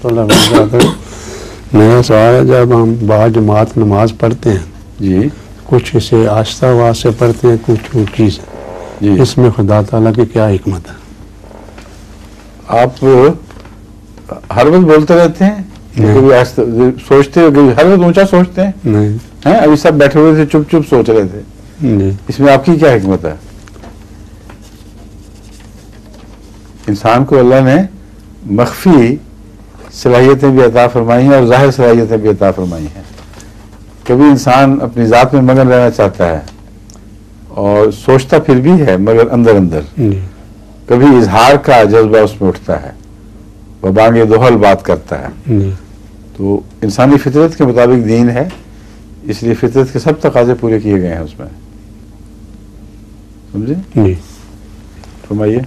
اللہ وبرکاتہ۔ نیا سوال ہے، جب ہم باجماعت نماز پڑھتے ہیں جی کچھ اسے آہستہ آواز سے پڑھتے ہیں، کچھ اونچی سے، جی، اس میں خدا تعالیٰ کی کیا حکمت ہے؟ آپ ہر وقت بولتے رہتے ہیں، نہیں۔ کبھی سوچتے ہو، کبھی ہر وقت اونچا سوچتے ہیں؟ نہیں ہیں ابھی سب بیٹھے ہوئے تھے، چپ چپ سوچ رہے تھے، جی اس میں آپ کی کیا حکمت ہے؟ انسان کو اللہ نے مخفی صلاحیتیں بھی عطا فرمائی ہیں اور ظاہر صلاحیتیں بھی عطا فرمائی ہیں۔ کبھی انسان اپنی ذات میں مگن رہنا چاہتا ہے اور سوچتا پھر بھی ہے مگر اندر اندر، جی کبھی اظہار کا جذبہ اس میں اٹھتا ہے، وہ بانگ دوہل بات کرتا ہے۔ جی تو انسانی فطرت کے مطابق دین ہے، اس لیے فطرت کے سب تقاضے پورے کیے گئے ہیں اس میں، سمجھے؟ جی فرمائیے۔